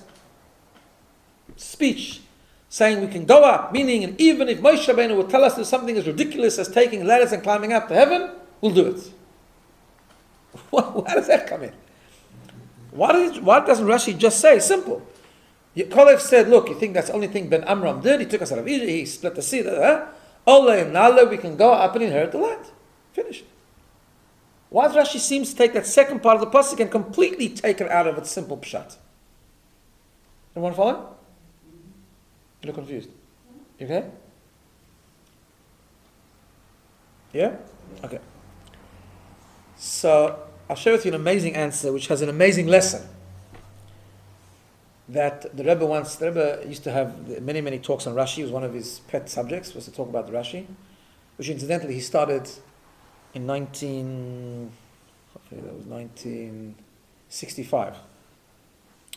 speech, saying we can go up, meaning and even if Moshe Rabbeinu would tell us that something as ridiculous as taking ladders and climbing up to heaven, we'll do it. How does that come in? Why doesn't Rashi just say, simple? Kalev said, look, you think that's the only thing Ben Amram did? He took us out of Egypt, he split the sea, Ole and Nale, we can go up and inherit the land. Finished. Why does Rashi seems to take that second part of the pasuk and completely take it out of its simple pshat? Anyone follow? You look confused. You okay? Yeah? Okay. So, I'll share with you an amazing answer which has an amazing lesson. That the Rebbe used to have many, many talks on Rashi. It was one of his pet subjects, was to talk about the Rashi, which incidentally he started in 1965,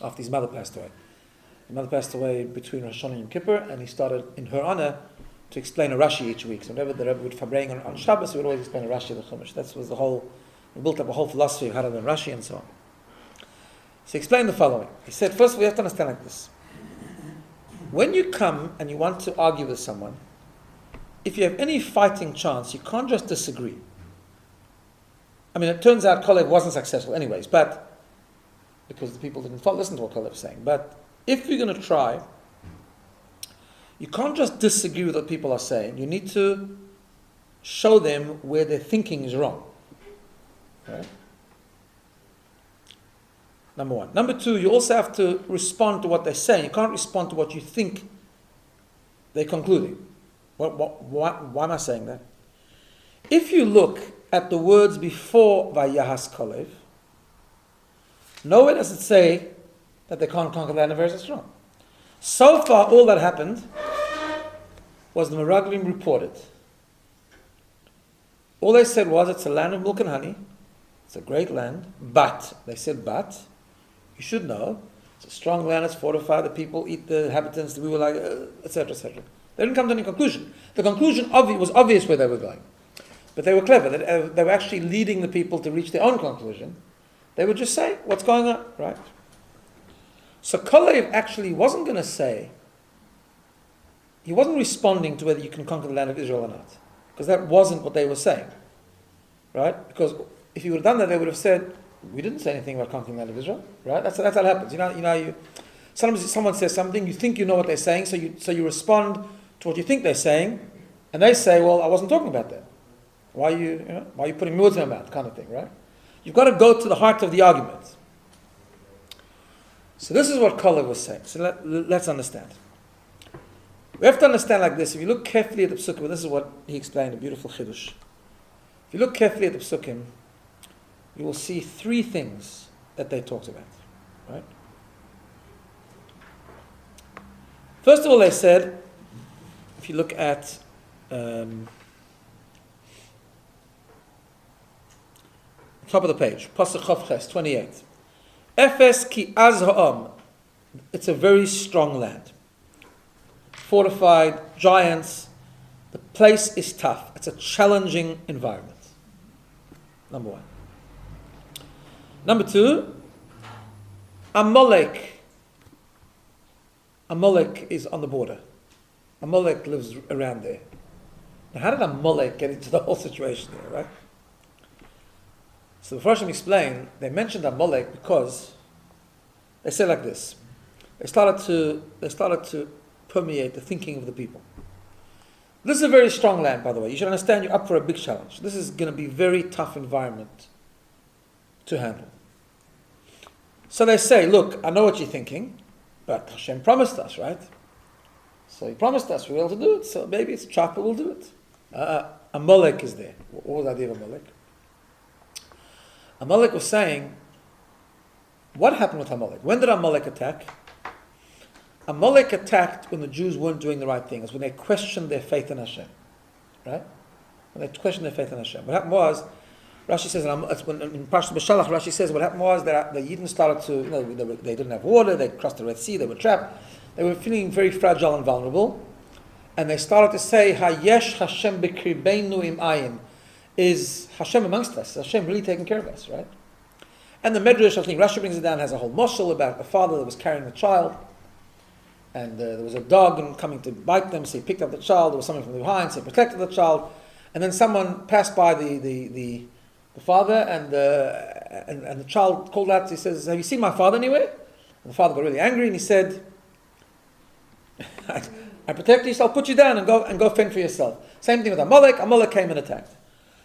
after his mother passed away. His mother passed away between Rosh Hashanah and Yom Kippur, and he started in her honor to explain a Rashi each week. So whenever the Rebbe would fabraying on Shabbos, he would always explain a Rashi of the Chumash. That was he built up a whole philosophy of how to learn Rashi and so on. So he explained the following. He said, first we have to understand like this. When you come and you want to argue with someone, if you have any fighting chance, you can't just disagree. I mean, it turns out Kalev wasn't successful anyways, but because the people didn't listen to what Kalev was saying. But if you're going to try, you can't just disagree with what people are saying. You need to show them where their thinking is wrong. Right? Number one. Number two, you also have to respond to what they're saying. You can't respond to what you think they're concluding. Why am I saying that? If you look at the words before Vayahas Kalev, nowhere does it say that they can't conquer the land of Eretz Yisrael. So far, all that happened was the Meraglim reported. All they said was, it's a land of milk and honey. It's a great land, but, they said, but, you should know, it's a strong land, it's fortified, the people eat the inhabitants, we were like, etc., etc. They didn't come to any conclusion. The conclusion was obvious where they were going. But they were clever. They were actually leading the people to reach their own conclusion. They would just say, what's going on, right? So Kalev actually wasn't going to say, he wasn't responding to whether you can conquer the land of Israel or not. Because that wasn't what they were saying. Right? Because if you would have done that, they would have said, we didn't say anything about conquering the land of Israel. Right? That's how it happens. Sometimes someone says something, you think you know what they're saying, so you respond to what you think they're saying, and they say, well, I wasn't talking about that. Why are you putting words in my mouth, kind of thing, right? You've got to go to the heart of the argument. So this is what Kalev was saying. So let's understand. We have to understand like this. If you look carefully at the Psukim, this is what he explained, a beautiful Chiddush. If you look carefully at the Psukim, you will see three things that they talked about. Right? First of all, they said, if you look at top of the page, Pasuk Chav Ches, 28. Efes ki az ha'am. It's a very strong land. Fortified, giants. The place is tough. It's a challenging environment. Number one. Number two, Amalek. Amalek is on the border. Amalek lives around there. Now, how did Amalek get into the whole situation there, right? So the Farshim explain, they mentioned Amalek because they said like this. They started to permeate the thinking of the people. This is a very strong land, by the way. You should understand you're up for a big challenge. This is going to be a very tough environment to handle. So they say, look, I know what you're thinking, but Hashem promised us, right? So He promised us we're able to do it, so maybe it's chapel, we'll do it. Amalek is there. What was the idea of Amalek? Amalek was saying, what happened with Amalek? When did Amalek attack? Amalek attacked when the Jews weren't doing the right things, when they questioned their faith in Hashem. Right? When they questioned their faith in Hashem. What happened was, Rashi says, in Parshas Shlach, Rashi says, what happened was that the Yidden started to, they didn't have water, they crossed the Red Sea, they were trapped, they were feeling very fragile and vulnerable, and they started to say, Hayesh Hashem b'kirbeinu im ayin. Is Hashem amongst us? Is Hashem really taking care of us, right? And the Medrash, I think Rashi brings it down, has a whole moshel about a father that was carrying a child, and there was a dog coming to bite them, so he picked up the child, there was something from behind, so he protected the child, and then someone passed by the father, and the child called out, he says, have you seen my father anywhere? And the father got really angry, and he said, I protect you, so I'll put you down and go fend for yourself. Same thing with Amalek. Amalek came and attacked.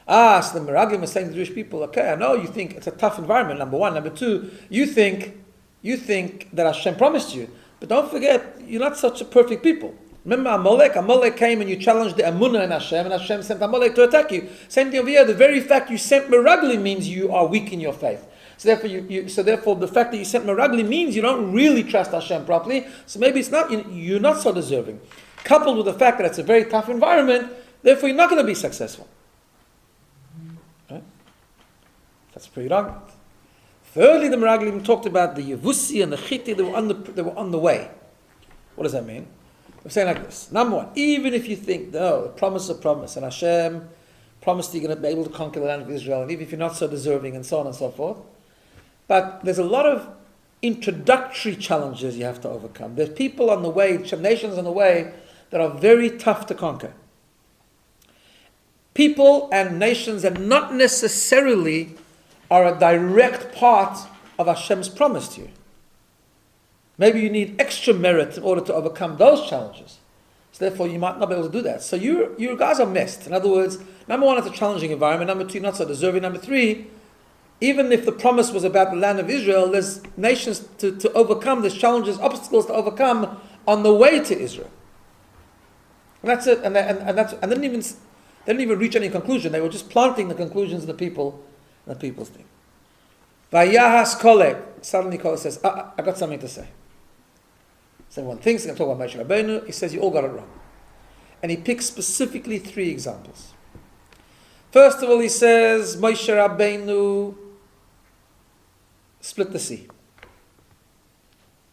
So the Meraglim was saying to the Jewish people, okay, I know you think it's a tough environment, number one. Number two, you think that Hashem promised you. But don't forget, you're not such a perfect people. Remember Amalek came and you challenged the Amunah in Hashem, and Hashem sent Amalek to attack you. Same thing over here, the very fact you sent Meraglim means you are weak in your faith. So therefore, the fact that you sent Meraglim means you don't really trust Hashem properly, so maybe it's not, you're not so deserving. Coupled with the fact that it's a very tough environment, therefore you're not going to be successful. Right? That's a pretty good argument. Thirdly, the Meraglim talked about the Yevusi and the Chiti, they were on the way. What does that mean? We're saying like this. Number one, even if you think, no, the promise is a promise, and Hashem promised you're going to be able to conquer the land of Israel, and even if you're not so deserving, and so on and so forth, but there's a lot of introductory challenges you have to overcome. There's people on the way, nations on the way, that are very tough to conquer. People and nations that not necessarily are a direct part of Hashem's promise to you. Maybe you need extra merit in order to overcome those challenges. So therefore you might not be able to do that. So you guys are missed. In other words, number one, it's a challenging environment. Number two, not so deserving. Number three, even if the promise was about the land of Israel, there's nations to overcome, there's challenges, obstacles to overcome on the way to Israel. And that's it. And they didn't even reach any conclusion. They were just planting the conclusions of the people's thing. Vayahas Kolek. Suddenly Kolek says, I got something to say. So everyone thinks, I'm talking about Moshe Rabbeinu. He says, you all got it wrong. And he picks specifically 3 examples. First of all, he says, Moshe Rabbeinu split the sea.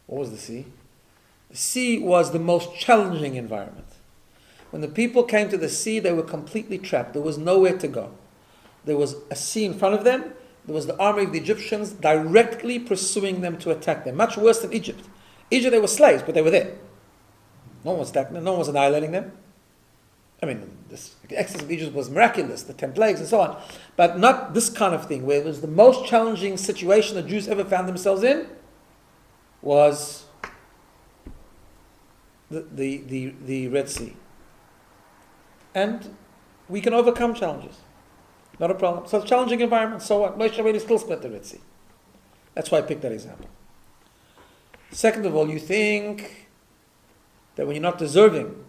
What was the sea? The sea was the most challenging environment. When the people came to the sea, they were completely trapped. There was nowhere to go. There was a sea in front of them. There was the army of the Egyptians directly pursuing them to attack them. Much worse than Egypt. Egypt, they were slaves, but they were there. No one was attacking them. No one was annihilating them. I mean, the exodus of Egypt was miraculous, the 10 plagues and so on. But not this kind of thing, where it was the most challenging situation the Jews ever found themselves in, was the Red Sea. And we can overcome challenges. Not a problem. So it's a challenging environment, so what? Moshe Rabbeinu still split the Red Sea. That's why I picked that example. Second of all, you think that when you're not deserving,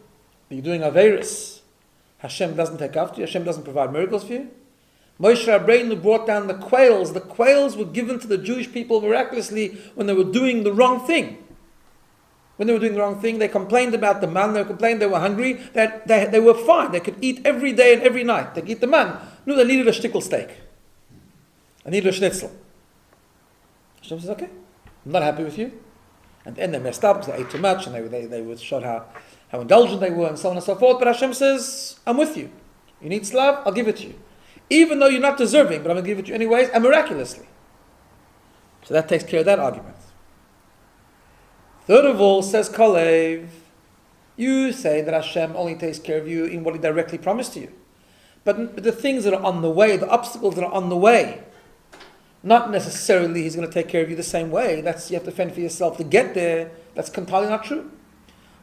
that you're doing Averis, Hashem doesn't take after you, Hashem doesn't provide miracles for you. Moshe Rabbeinu brought down the quails. The quails were given to the Jewish people miraculously when they were doing the wrong thing. When they were doing the wrong thing, they complained about the man, they complained they were hungry, that they were fine. They could eat every day and every night. They could eat the man. No, they needed a shtickle steak. I needed a schnitzel. Hashem says, okay, I'm not happy with you. And then they messed up because they ate too much, and they showed how indulgent they were, and so on and so forth. But Hashem says, I'm with you. You need slav, I'll give it to you. Even though you're not deserving, but I'm going to give it to you anyways, and miraculously. So that takes care of that argument. Third of all, says Kalev, you say that Hashem only takes care of you in what He directly promised to you. But the things that are on the way, the obstacles that are on the way, not necessarily He's going to take care of you the same way. You have to fend for yourself to get there. That's entirely not true.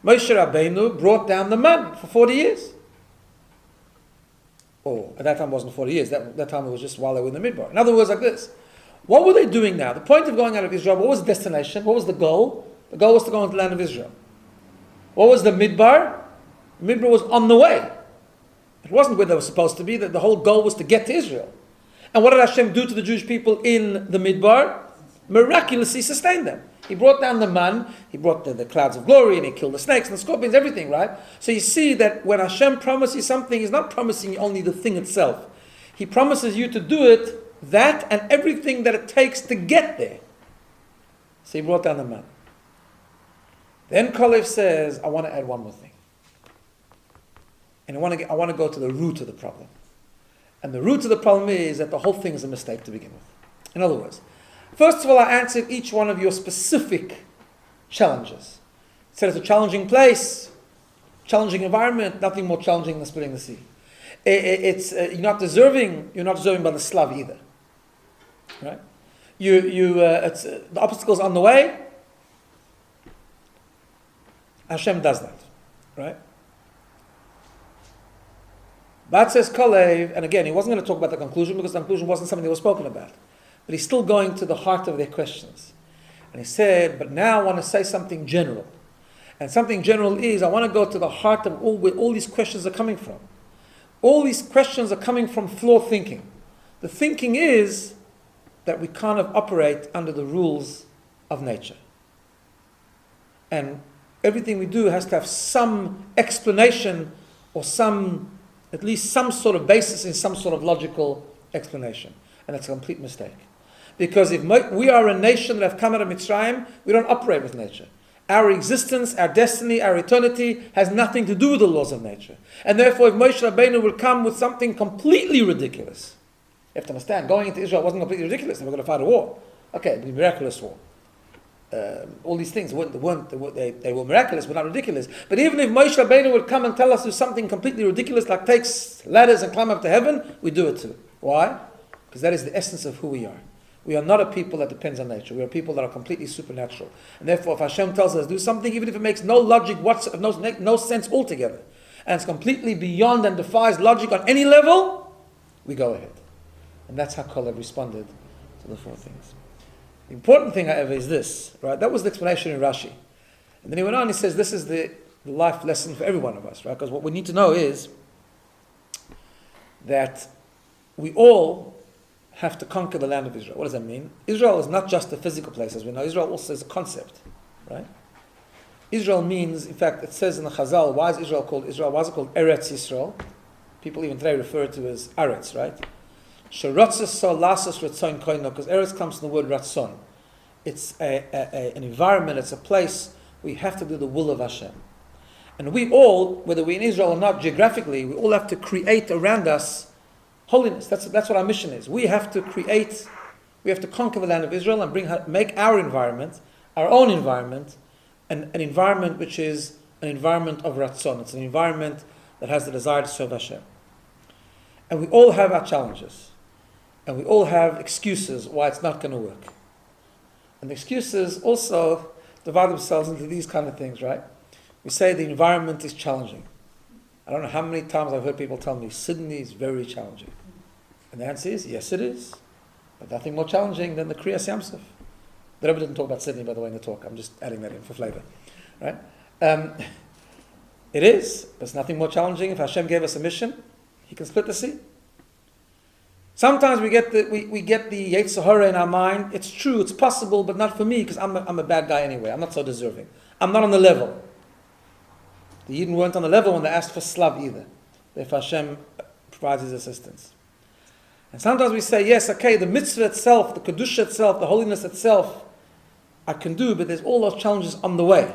Moshe Rabbeinu brought down the man for 40 years. At that time it wasn't 40 years. That time it was just while they were in the Midbar. In other words, like this. What were they doing now? The point of going out of Israel, what was the destination? What was the goal? The goal was to go into the land of Israel. What was the midbar? The midbar was on the way. It wasn't where they were supposed to be. The whole goal was to get to Israel. And what did Hashem do to the Jewish people in the midbar? Miraculously sustain them. He brought down the man, he brought the clouds of glory, and he killed the snakes and the scorpions, everything, right? So you see that when Hashem promises something, He's not promising only the thing itself. He promises you to do it, that and everything that it takes to get there. So He brought down the man. Then Kalev says, I want to add one more thing. And I want to go to the root of the problem. And the root of the problem is that the whole thing is a mistake to begin with. In other words, first of all, I answered each one of your specific challenges. I said it's a challenging place, challenging environment, nothing more challenging than splitting the sea. You're not deserving by the Slav either. Right? The obstacle's on the way. Hashem does that. Right? But says Kalev, and again, he wasn't going to talk about the conclusion because the conclusion wasn't something that was spoken about. But he's still going to the heart of their questions. And he said, but now I want to say something general. And something general is, I want to go to the heart of where all these questions are coming from. All these questions are coming from flawed thinking. The thinking is that we kind of operate under the rules of nature. And everything we do has to have some explanation or at least some sort of basis in some sort of logical explanation. And that's a complete mistake. Because if we are a nation that have come out of Mitzrayim, we don't operate with nature. Our existence, our destiny, our eternity has nothing to do with the laws of nature. And therefore, if Moshe Rabbeinu will come with something completely ridiculous, you have to understand, going into Israel wasn't completely ridiculous. They were going to fight a war. Okay, it was a miraculous war. All these things they were miraculous, but not ridiculous. But even if Moshe Rabbeinu would come and tell us to do something completely ridiculous, like takes ladders and climb up to heaven, we do it too. Why? Because that is the essence of who we are. We are not a people that depends on nature. We are people that are completely supernatural. And therefore, if Hashem tells us to do something, even if it makes no logic whatsoever, no sense altogether, and it's completely beyond and defies logic on any level, we go ahead. And that's how Kalev responded to the four things. The important thing, however, is this, right? That was the explanation in Rashi. And then he went on, he says, this is the life lesson for every one of us, right? Because what we need to know is that we all have to conquer the land of Israel. What does that mean? Israel is not just a physical place, as we know. Israel also is a concept, right? Israel means, in fact, it says in the Chazal, why is Israel called Israel? Why is it called Eretz Yisrael? People even today refer to it as Aretz, right? Because Eretz comes from the word Ratzon. It's an environment, it's a place where you have to do the will of Hashem. And we all, whether we're in Israel or not geographically, we all have to create around us holiness. That's what our mission is. We have to conquer the land of Israel and make our environment, our own environment, an environment which is an environment of Ratzon. It's an environment that has the desire to serve Hashem. And we all have our challenges. And we all have excuses why it's not going to work. And the excuses also divide themselves into these kind of things, right? We say the environment is challenging. I don't know how many times I've heard people tell me, Sydney is very challenging. And the answer is, yes it is. But nothing more challenging than the Kriyas Yamsuf. The Rabbi didn't talk about Sydney, by the way, in the talk. I'm just adding that in for flavor. Right? It is, but it's nothing more challenging. If Hashem gave us a mission, He can split the sea. Sometimes we get the Yetzer Hara in our mind. It's true, it's possible, but not for me, because I'm a bad guy anyway. I'm not so deserving. I'm not on the level. The Yidden weren't on the level when they asked for Slav either. If Hashem provides His assistance. And sometimes we say, yes, okay, the mitzvah itself, the kedusha itself, the holiness itself, I can do, but there's all those challenges on the way.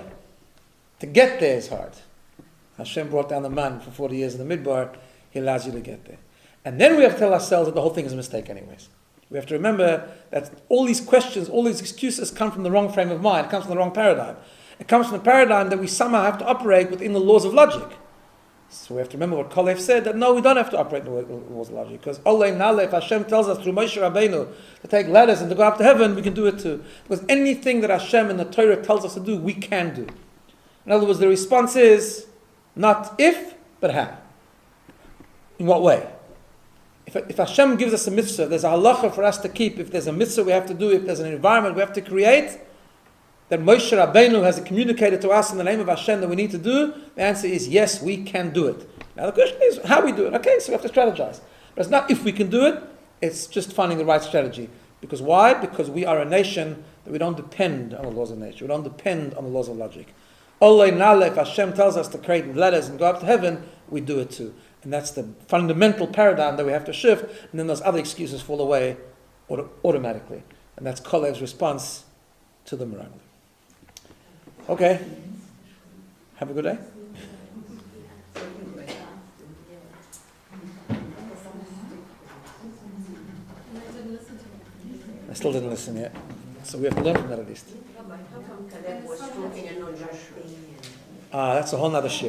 To get there is hard. Hashem brought down the man for 40 years in the midbar. He allows you to get there. And then we have to tell ourselves that the whole thing is a mistake anyways. We have to remember that all these questions, all these excuses come from the wrong frame of mind. It comes from the wrong paradigm. It comes from the paradigm that we somehow have to operate within the laws of logic. So we have to remember what Kalev said, that no, we don't have to operate in the laws of logic. Because if Hashem tells us through Moshe Rabbeinu to take ladders and to go up to heaven, we can do it too. Because anything that Hashem in the Torah tells us to do, we can do. In other words, the response is not if, but how. In what way? If Hashem gives us a mitzvah, there's a halacha for us to keep. If there's a mitzvah we have to do, if there's an environment we have to create, that Moshe Rabbeinu has communicated to us in the name of Hashem that we need to do, the answer is yes, we can do it. Now the question is how we do it. Okay, so we have to strategize. But it's not if we can do it, it's just finding the right strategy. Because why? Because we are a nation that we don't depend on the laws of nature. We don't depend on the laws of logic. Olei nale, if Hashem tells us to create letters and go up to heaven, we do it too. And that's the fundamental paradigm that we have to shift, and then those other excuses fall away automatically. And that's Kalev's response to the Meraglim. Okay. Have a good day. I still didn't listen yet. So we have to learn from that at least. Caleb was talking and not just That's a whole nother shit.